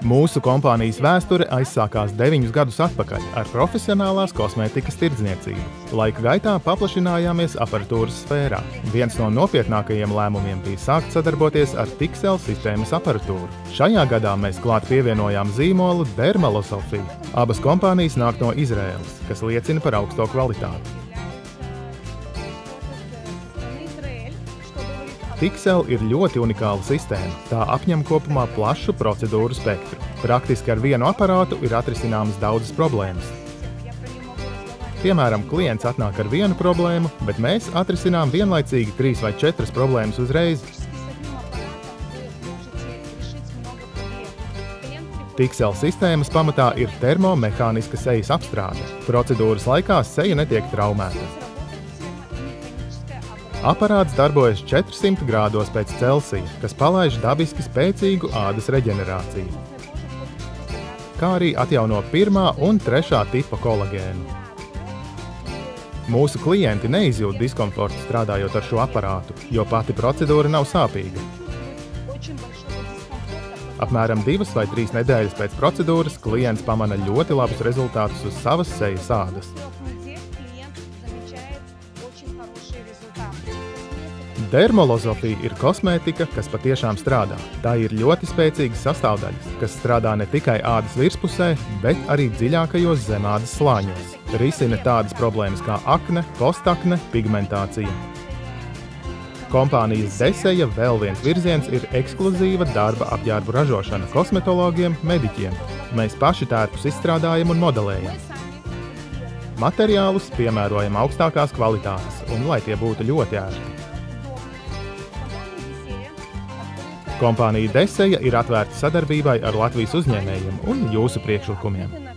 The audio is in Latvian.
Mūsu kompānijas vēsture aizsākās 9 gadus atpakaļ ar profesionālās kosmētikas tirdzniecību. Laika gaitā paplašinājāmies aparatūras sfērā. Viens no nopietnākajiem lēmumiem bija sākt sadarboties ar Tixel sistēmas aparatūru. Šajā gadā mēs klāt pievienojām zīmolu Dermalosofija. Abas kompānijas nāk no Izraēlas, kas liecina par augsto kvalitāti. Tixel ir ļoti unikāla sistēma. Tā apņem kopumā plašu procedūru spektru. Praktiski ar vienu aparātu ir atrisināmas daudzas problēmas. Piemēram, klients atnāk ar vienu problēmu, bet mēs atrisinām vienlaicīgi 3 vai 4 problēmas uzreiz. Tixel sistēmas pamatā ir termomehāniska sejas apstrāde. Procedūras laikā seja netiek traumēta. Aparāts darbojas 400 grādos pēc Celsija, kas palaiž dabiski spēcīgu ādas reģenerāciju, kā arī atjauno 1. un 3. tipa kolagēnu. Mūsu klienti neizjūt diskomfortu strādājot ar šo aparātu, jo pati procedūra nav sāpīga. Apmēram 2 vai 3 nedēļas pēc procedūras klients pamana ļoti labus rezultātus uz savas sejas ādas. Dermalosofija ir kosmētika, kas patiešām strādā. Tā ir ļoti spēcīgas sastāvdaļas, kas strādā ne tikai ādas virspusē, bet arī dziļākajos zemādas slāņos. Risina tādas problēmas kā akne, postakne, pigmentācija. Kompānijas Deseja vēl viens virziens ir ekskluzīva darba apģērbu ražošana kosmetologiem, mediķiem. Mēs paši tērpus izstrādājam un modelējam. Materiālus piemērojam augstākās kvalitātes un lai tie būtu ļoti ērti. Kompānija Deseja ir atvērta sadarbībai ar Latvijas uzņēmējiem un jūsu priekšlikumiem.